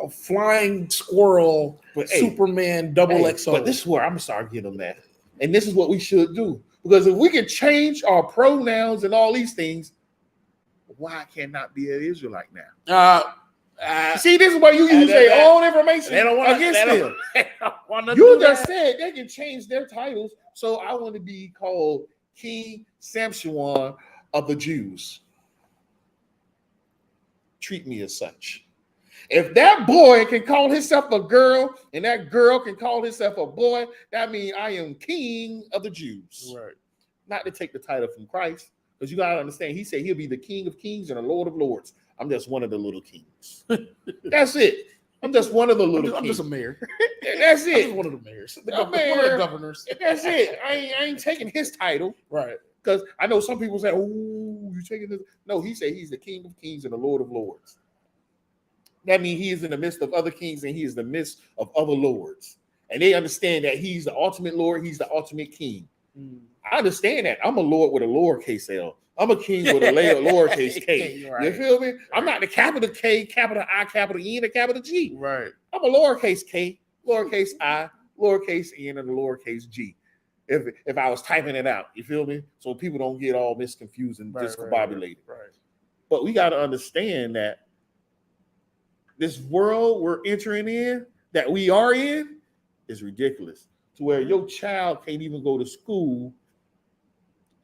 a flying squirrel, Superman, XXL. But this is where I'm going to start getting them that. And this is what we should do. Because if we can change our pronouns and all these things, why cannot be an Israelite now? See, this is where you use their own information against them. You just said they can change their titles. So I want to be called King Samson of the Jews. Treat me as such. If that boy can call himself a girl and that girl can call himself a boy, that means I am King of the Jews. Right. Not to take the title from Christ, because you got to understand, he said he'll be the King of Kings and the Lord of Lords. I'm just one of the little kings. That's it. I'm just one of the little kings. I'm just a mayor. That's it. I'm just one of the mayors. One of the governors. That's it. I ain't taking his title. Right. Because I know some people say, oh, you taking this? No, he said he's the King of Kings and the Lord of Lords. That means he is in the midst of other kings and he is in the midst of other lords. And they understand that he's the ultimate Lord. He's the ultimate king. I understand that. I'm a Lord with a lowercase L. I'm a king with a lowercase K. Right. You feel me? Right. I'm not the capital K, capital I, capital E, and a capital G. Right. I'm a lowercase K, lowercase I, lowercase N, and a lowercase G. If I was typing it out, you feel me? So people don't get all misconfused and discombobulated. Right. But we got to understand that this world we're entering in, that we are in, is ridiculous. To where your child can't even go to school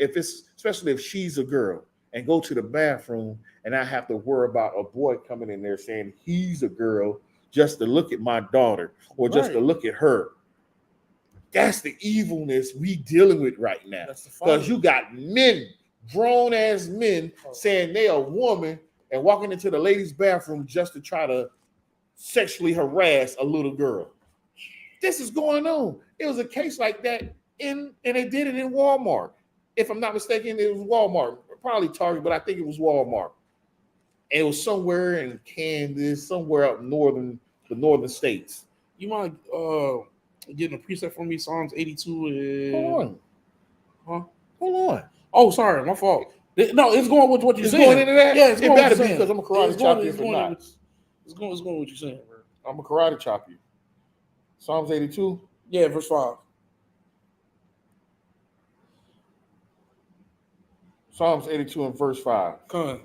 especially if she's a girl, and go to the bathroom and I have to worry about a boy coming in there saying he's a girl just to look at my daughter or just to look at her. That's the evilness we dealing with right now. Because you got men, grown ass men, saying they a woman and walking into the ladies' bathroom just to try to sexually harass a little girl. This is going on. It was a case like that and they did it in Walmart. If I'm not mistaken, it was Walmart, probably Target, but I think it was Walmart. And it was somewhere in Kansas, somewhere up the northern states. You mind getting a preset for me? Psalms 82 is... Hold on. Oh, sorry, my fault. No, it's going with what you're saying. It's going into that? Yeah, it's going better be because I'm a karate chop you if it's not. It's going with what you're saying, bro. I'm a karate chop you. Psalms 82? Yeah, verse 5. Psalms 82 and verse 5. Come on.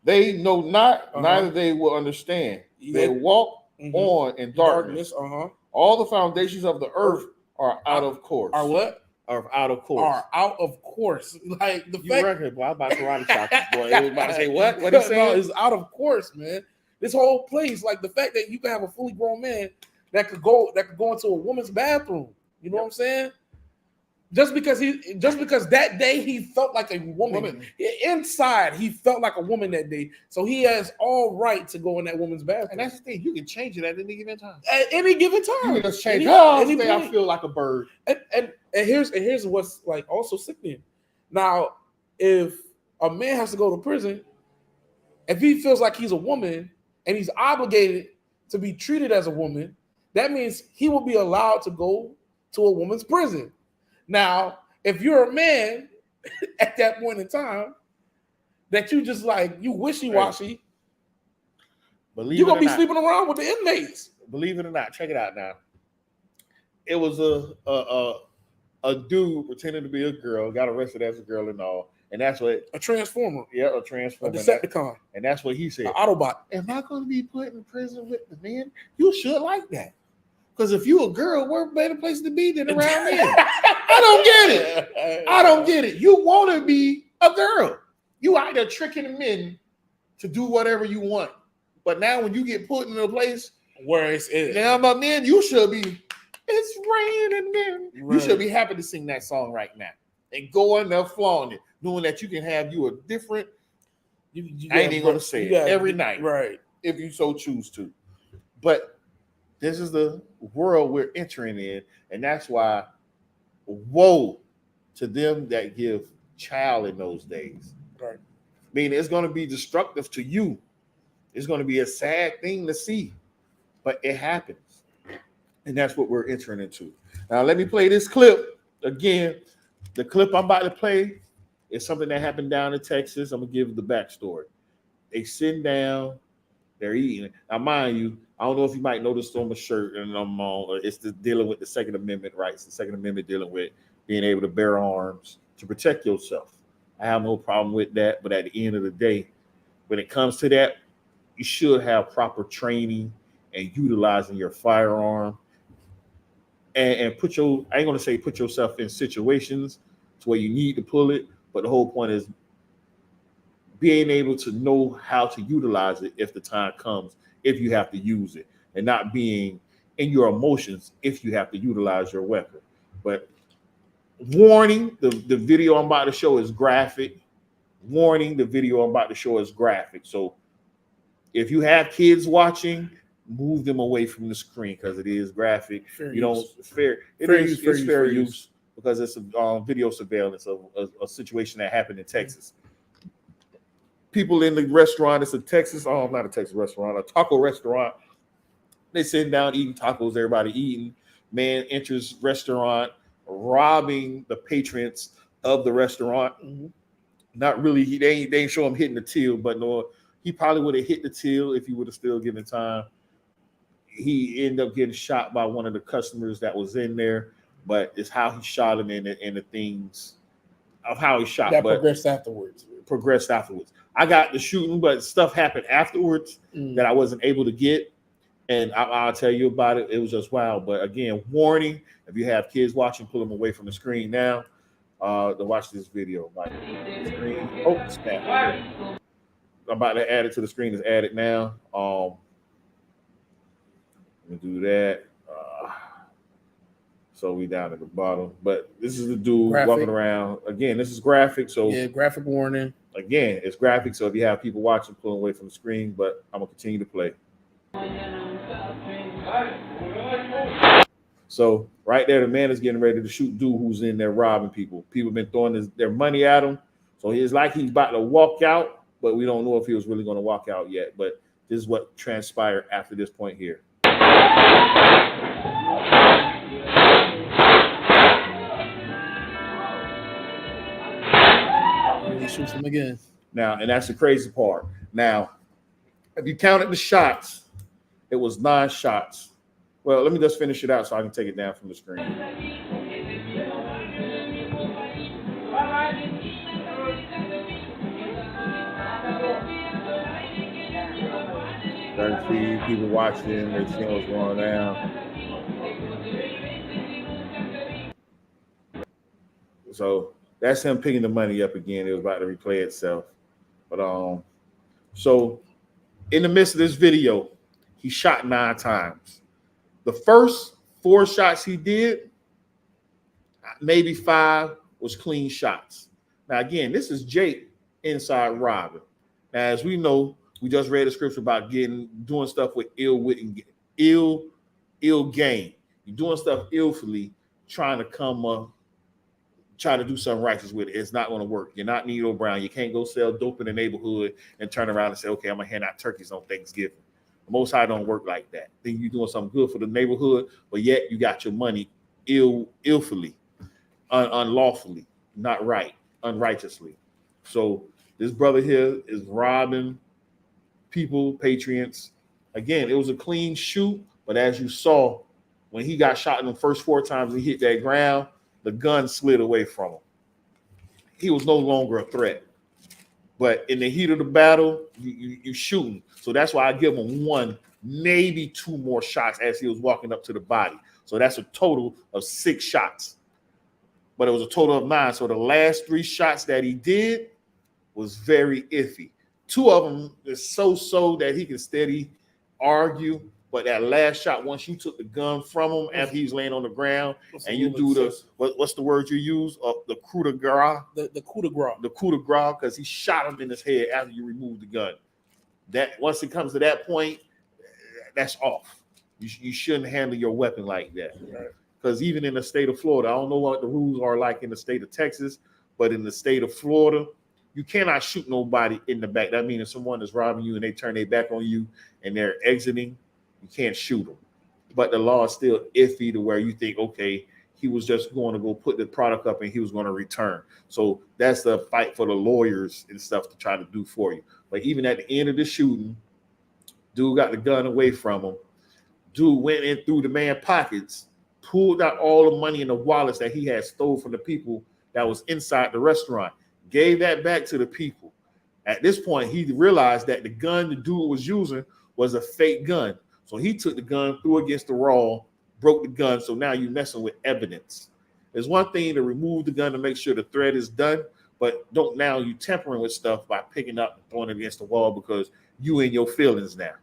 They know not, neither they will understand. They walk on in darkness. All the foundations of the earth are out of course. Are what? Are out of course. Are out of course. Like the fact. Record, boy. I'm about to karate chop you, boy. It was about to say what? What he saying? No, it's out of course, man. This whole place, like the fact that you can have a fully grown man that could go into a woman's bathroom. You know what I'm saying? Just because that day he felt like a woman. Inside he felt like a woman that day, so he has all right to go in that woman's bathroom. And that's the thing, you can change it at any given time. At any given time, you can just change. I feel like a bird. And here's what's like also sickening. Now, if a man has to go to prison, if he feels like he's a woman and he's obligated to be treated as a woman, that means he will be allowed to go to a woman's prison. Now, if you're a man at that point in time, that you just like you wishy-washy, you're gonna be sleeping around with the inmates. Believe it or not, check it out now. It was a dude pretending to be a girl, got arrested as a girl and all, and that's what a transformer. Yeah, a transformer. A Decepticon. And that's what he said. An Autobot. Am I going to be put in prison with the men? You should like that. Because if you a girl, where better place to be than around men? I don't get it. I don't get it. You want to be a girl. You out there tricking men to do whatever you want. But now when you get put in a place where it's now my men, you should be, it's raining men. Right. You should be happy to sing that song right now. And go in there flaunting it, knowing that you can have you a different, I ain't even going to say it, every night. Right. If you so choose to. But this is the world we're entering in, and that's why woe to them that give child in those days. Right. I mean, it's going to be destructive to you. It's going to be a sad thing to see, but it happens, and that's what we're entering into. Now, let me play this clip again. The clip I'm about to play is something that happened down in Texas. I'm going to give the backstory. They sitting down, they're eating. Now, mind you, I don't know if you might notice on my shirt, and I'm on. It's dealing with the Second Amendment rights. The Second Amendment dealing with being able to bear arms to protect yourself. I have no problem with that, but at the end of the day, when it comes to that, you should have proper training and utilizing your firearm, and put your. I ain't gonna say put yourself in situations to where you need to pull it, but the whole point is being able to know how to utilize it if the time comes. If you have to use it, and not being in your emotions if you have to utilize your weapon. But warning, the video I'm about to show is graphic. Warning, the video I'm about to show is graphic. So if you have kids watching, move them away from the screen because it is graphic. It's fair use because it's a video surveillance of a situation that happened in Texas. People in the restaurant, it's a not a Texas restaurant, a taco restaurant. They sitting down eating tacos, everybody eating. Man enters restaurant, robbing the patrons of the restaurant. Mm-hmm. Not really, they ain't show him hitting the till, but no, he probably would have hit the till if he would have still given time. He ended up getting shot by one of the customers that was in there, but it's how he shot him and the things of how he shot. That progressed afterwards. I got the shooting, but stuff happened afterwards that I wasn't able to get. And I'll tell you about it. It was just wild. But again, warning, if you have kids watching, pull them away from the screen now to watch this video. Like the screen. Oh, snap. I'm about to add it to the screen. It's added now. Let me do that. So we down at the bottom. But this is the dude walking around. Again, this is graphic. So yeah, graphic warning. Again, it's graphic, so if you have people watching, pull away from the screen, but I'm going to continue to play. So right there, the man is getting ready to shoot dude who's in there robbing people. People have been throwing their money at him. So it's like he's about to walk out, but we don't know if he was really going to walk out yet. But this is what transpired after this point here. He shoots him again. Now, and that's the crazy part. Now, if you counted the shots, it was 9 shots. Well, let me just finish it out so I can take it down from the screen. See people watching, they see what's going down. So that's him picking the money up again. It was about to replay itself. But so in the midst of this video, he shot 9 times. The first 4 shots he did, maybe 5 was clean shots. Now, again, this is Jake inside robbing. Now, as we know, we just read the scripture about doing stuff with ill wit and ill gain. You're doing stuff illfully, trying to try to do something righteous with it. It's not going to work. You're not Nino Brown. You can't go sell dope in the neighborhood and turn around and say, okay, I'm going to hand out turkeys on Thanksgiving. The Most High don't work like that. Then you're doing something good for the neighborhood, but yet you got your money illfully, unlawfully, not right, unrighteously. So this brother here is robbing people, patriots. Again, it was a clean shoot, but as you saw, when he got shot in the first 4 times he hit that ground, the gun slid away from him. He was no longer a threat. But in the heat of the battle, you shooting. So that's why I give him 1, maybe 2 more shots as he was walking up to the body. So that's a total of 6 shots. But it was a total of 9. So the last 3 shots that he did was very iffy. 2 of them is so that he can steady argue. But that last shot, once you took the gun from him after he's laying on the ground, and you do what's the word you use? The coup de grace. The coup de grace. The coup de grace, because he shot him in his head after you removed the gun. That once it comes to that point, that's off. You shouldn't handle your weapon like that. Because even in the state of Florida, I don't know what the rules are like in the state of Texas, but in the state of Florida, you cannot shoot nobody in the back. That means if someone is robbing you and they turn their back on you and they're exiting, you can't shoot them. But the law is still iffy to where you think, okay, he was just going to go put the product up and he was going to return. So that's the fight for the lawyers and stuff to try to do for you. But even at the end of the shooting, dude got the gun away from him. Dude went in through the man's pockets, pulled out all the money in the wallets that he had stole from the people that was inside the restaurant, gave that back to the people. At this point, he realized that the gun the dude was using was a fake gun. So he took the gun, threw it against the wall, broke the gun. So now you're messing with evidence. There's one thing to remove the gun to make sure the threat is done, but don't now you tampering with stuff by picking up and throwing it against the wall because you in your feelings now.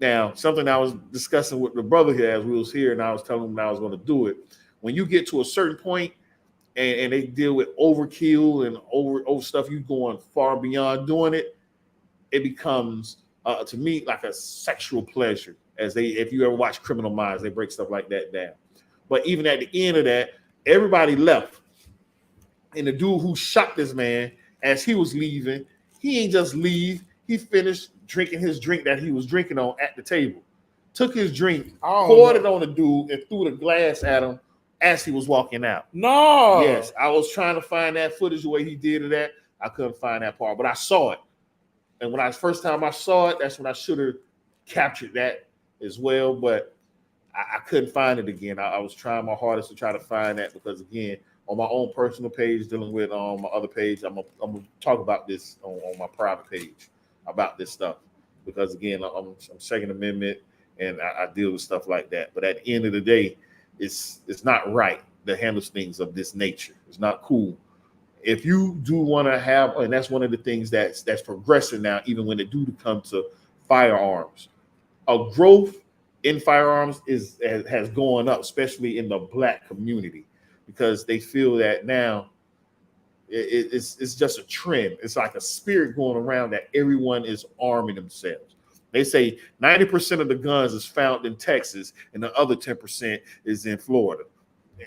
Now, something I was discussing with the brother here as we was here, and I was telling him I was going to do it. When you get to a certain point and they deal with overkill and over stuff, you going far beyond doing it, it becomes to me like a sexual pleasure. If you ever watch Criminal Minds, they break stuff like that down. But even at the end of that, everybody left. And the dude who shot this man, as he was leaving, he ain't just leave. He finished drinking his drink that he was drinking on at the table. Took his drink, poured it on the dude, and threw the glass at him as he was walking out. No. Yes, I was trying to find that footage the way he did it at. I couldn't find that part, but I saw it. And when first time I saw it, that's when I should have captured that as well. But I couldn't find it again. I was trying my hardest to try to find that because, again, on my own personal page, dealing with my other page, I'm gonna talk about this on my private page about this stuff because, again, I'm Second Amendment and I deal with stuff like that. But at the end of the day, it's not right to handle things of this nature. It's not cool. If you do want to have, and that's one of the things that's progressing now, even when it do come to firearms, a growth in firearms has gone up, especially in the Black community, because they feel that now it's just a trend. It's like a spirit going around that everyone is arming themselves. They say 90% of the guns is found in Texas, and the other 10% is in Florida.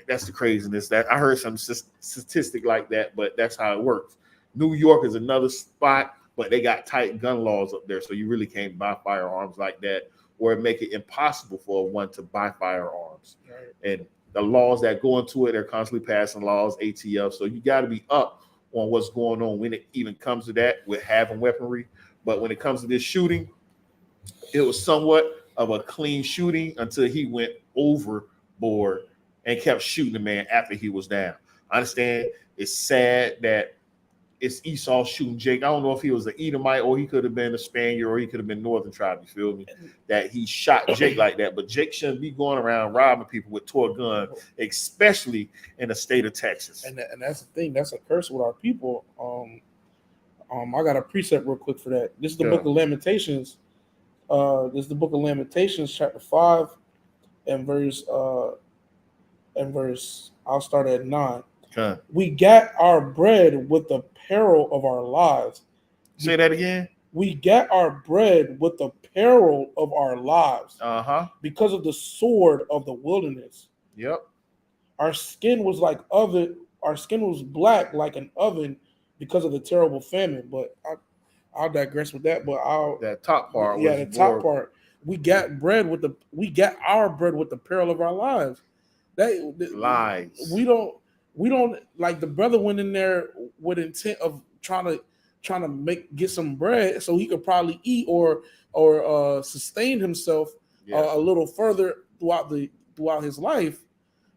That's the craziness. That I heard some statistic like that, but that's how it works. New York is another spot, but they got tight gun laws up there, so you really can't buy firearms like that, or make it impossible for one to buy firearms. Right. And the laws that go into it, they're constantly passing laws, ATF. So you got to be up on what's going on when it even comes to that with having weaponry. But when it comes to this shooting, it was somewhat of a clean shooting until he went overboard and kept shooting the man after he was down. I understand it's sad that it's Esau shooting Jake. I don't know if he was an Edomite or he could have been a Spaniard or he could have been Northern tribe, you feel me? That he shot Jake like that. But Jake shouldn't be going around robbing people with toy gun, especially in the state of Texas. And that's the thing. That's a curse with our people. I got a precept real quick for that. This is the Book of Lamentations. This is the Book of Lamentations, chapter 5, and verse and I'll start at 9. Okay. We got our bread with the peril of our lives. Say that again. We got our bread with the peril of our lives. Because of the sword of the wilderness. Yep. Our skin was like oven. Our skin was black like an oven because of the terrible famine. But I'll digress with that. But that top part. Yeah, the top part. We got our bread with the peril of our lives. Lies. We don't like the brother went in there with intent of trying to get some bread so he could probably eat or sustain himself a little further throughout his life,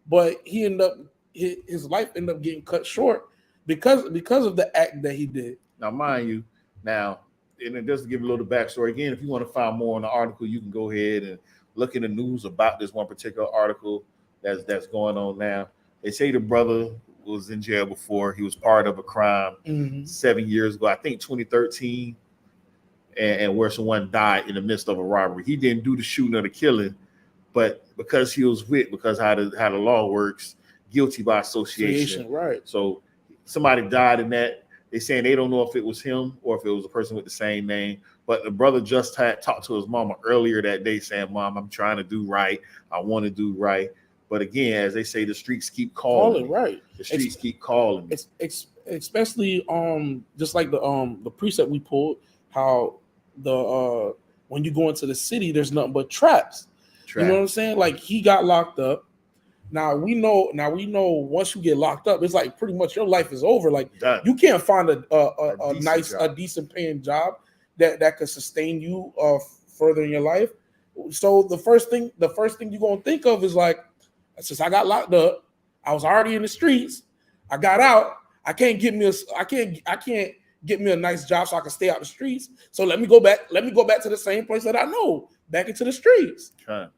but his life ended up getting cut short because of the act that he did. Now, mind you, and just to give a little backstory again, if you want to find more on the article, you can go ahead and look in the news about this one particular article that's going on now. They say the brother was in jail before. He was part of a crime 7 years ago, I think 2013, and where someone died in the midst of a robbery. He didn't do the shooting or the killing, but because he was because how the law works, guilty by association. Right. So somebody died in that. They're saying they don't know if it was him or if it was a person with the same name. But the brother just had talked to his mama earlier that day saying, "Mom, I'm trying to do right. I want to do right." But again, as they say, the streets keep calling. Right. The streets keep calling. It's especially just like the precept we pulled, how when you go into the city, there's nothing but traps. You know what I'm saying? Like he got locked up. Now we know once you get locked up, it's like pretty much your life is over. Like you can't find a decent paying job that could sustain you further in your life. So the first thing you're gonna think of is like, since I got locked up, I was already in the streets. I got out. I can't get me a nice job so I can stay out the streets. So let me go back to the same place that I know, back into the streets. Okay.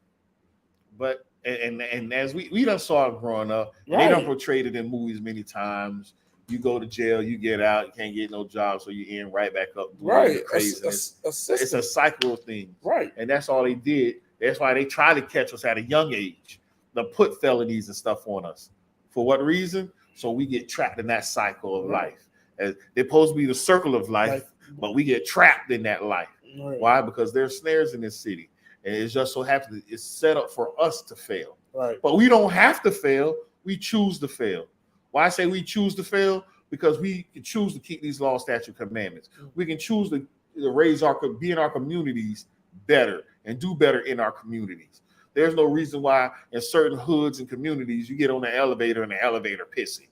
But and as we done saw it growing up, they done portrayed it in movies many times. You go to jail, you get out, you can't get no job, so you end right back up. Right. Craziness. It's a cycle of things. Right. And that's all they did. That's why they try to catch us at a young age. They put felonies and stuff on us. For what reason? So we get trapped in that cycle of life. They're supposed to be the circle of life, but we get trapped in that life. Right. Why? Because there's snares in this city. And it just so happens it's set up for us to fail. Right. But we don't have to fail. We choose to fail. Why I say we choose to fail? Because we can choose to keep these law, statute, commandments. We can choose to be in our communities better and do better in our communities. There's no reason why in certain hoods and communities you get on the elevator and the elevator pissing.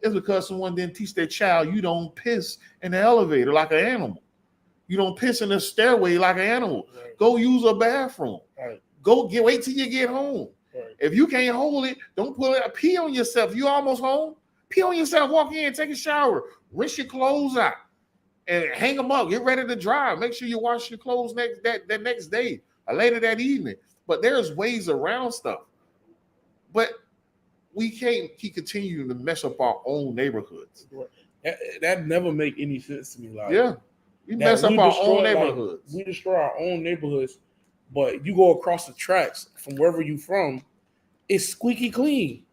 It's because someone didn't teach their child you don't piss in the elevator like an animal. You don't piss in the stairway like an animal. Right. Go use a bathroom. Right. Wait till you get home. Right. If you can't hold it, don't pee on yourself. You almost home? Pee on yourself, walk in, take a shower, rinse your clothes out, and hang them up. Get ready to dry. Make sure you wash your clothes the next day or later that evening. But there's ways around stuff. But we can't keep continuing to mess up our own neighborhoods. That never make any sense to me. Like, yeah. We mess up our own neighborhoods. Like, we destroy our own neighborhoods, but you go across the tracks from wherever you from, it's squeaky clean.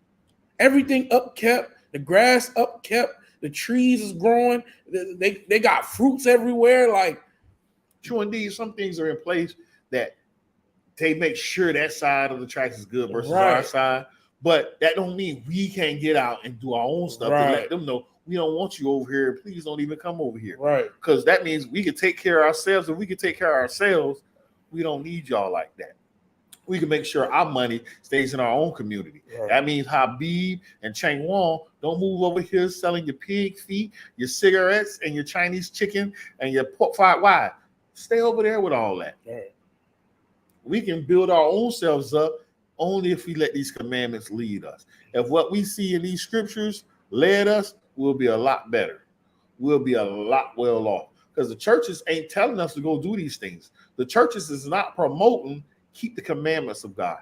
Everything upkept, the grass upkept, the trees is growing. They got fruits everywhere. Like, true indeed, some things are in place that they make sure that side of the tracks is good versus our side. But that don't mean we can't get out and do our own stuff to let them know we don't want you over here. Please don't even come over here. Right. Because that means we can take care of ourselves. If we can take care of ourselves, we don't need y'all like that. We can make sure our money stays in our own community. Right. That means Habib and Chang Wong don't move over here selling your pig feet, your cigarettes, and your Chinese chicken, and your pork fried wine. Stay over there with all that. Right. We can build our own selves up only if we let these commandments lead us. If what we see in these scriptures led us, we'll be a lot better. We'll be a lot well off. Because the churches ain't telling us to go do these things. The churches is not promoting keep the commandments of God.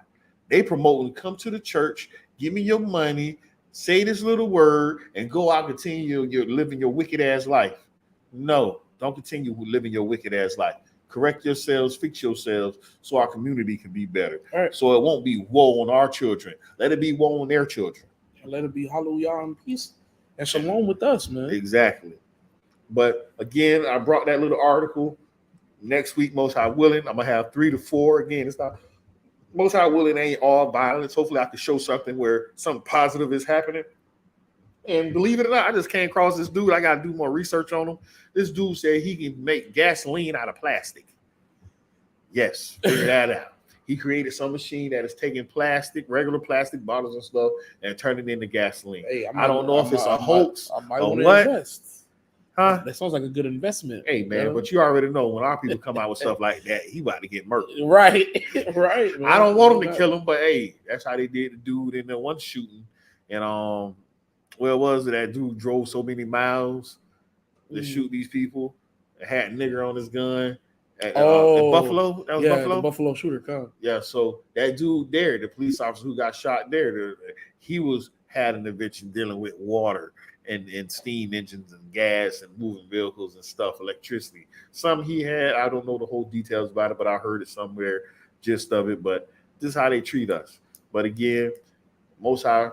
They promoting come to the church, give me your money, say this little word, and go out and continue living your wicked ass life. No, don't continue living your wicked ass life. correct yourselves, fix yourselves, so our community can be better. Right. So it won't be woe on our children. Let it be woe on their children. And let it be hallelujah and peace and shalom with us, man. Exactly. But again, I brought that little article. Next week, most high willing, I'm gonna have 3 to 4. Again, it's not most high willing ain't all violence. Hopefully, I can show something where something positive is happening. And believe it or not, I just came across this dude. I got to do more research on him. This dude said he can make gasoline out of plastic. Yes, figure that out. He created some machine that is taking plastic, regular plastic bottles and stuff, and turning it into gasoline. Hey, I don't know if it's a hoax or what. Invest. Huh? That sounds like a good investment. Hey, man, but you already know when our people come out with stuff like that, he about to get murdered. Right, right. Man. I don't want him to kill him, but hey, that's how they did the dude in the one shooting. And where was it? That dude drove so many miles to shoot these people. Had a nigger on his gun. In Buffalo? That was Buffalo? The Buffalo shooter come. Yeah, so that dude there, the police officer who got shot there, he had an invention dealing with water and steam engines and gas and moving vehicles and stuff, electricity. Some he had, I don't know the whole details about it, but I heard it somewhere, gist of it. But this is how they treat us. But again, Most High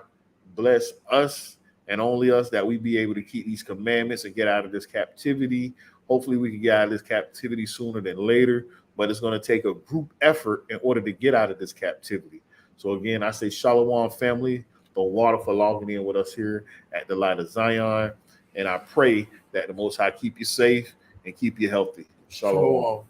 bless us and only us that we be able to keep these commandments and get out of this captivity. Hopefully we can get out of this captivity sooner than later, but it's going to take a group effort in order to get out of this captivity. So again, I say Shalom family, the water for logging in with us here at the Light of Zion. And I pray that the Most High keep you safe and keep you healthy. Shalom.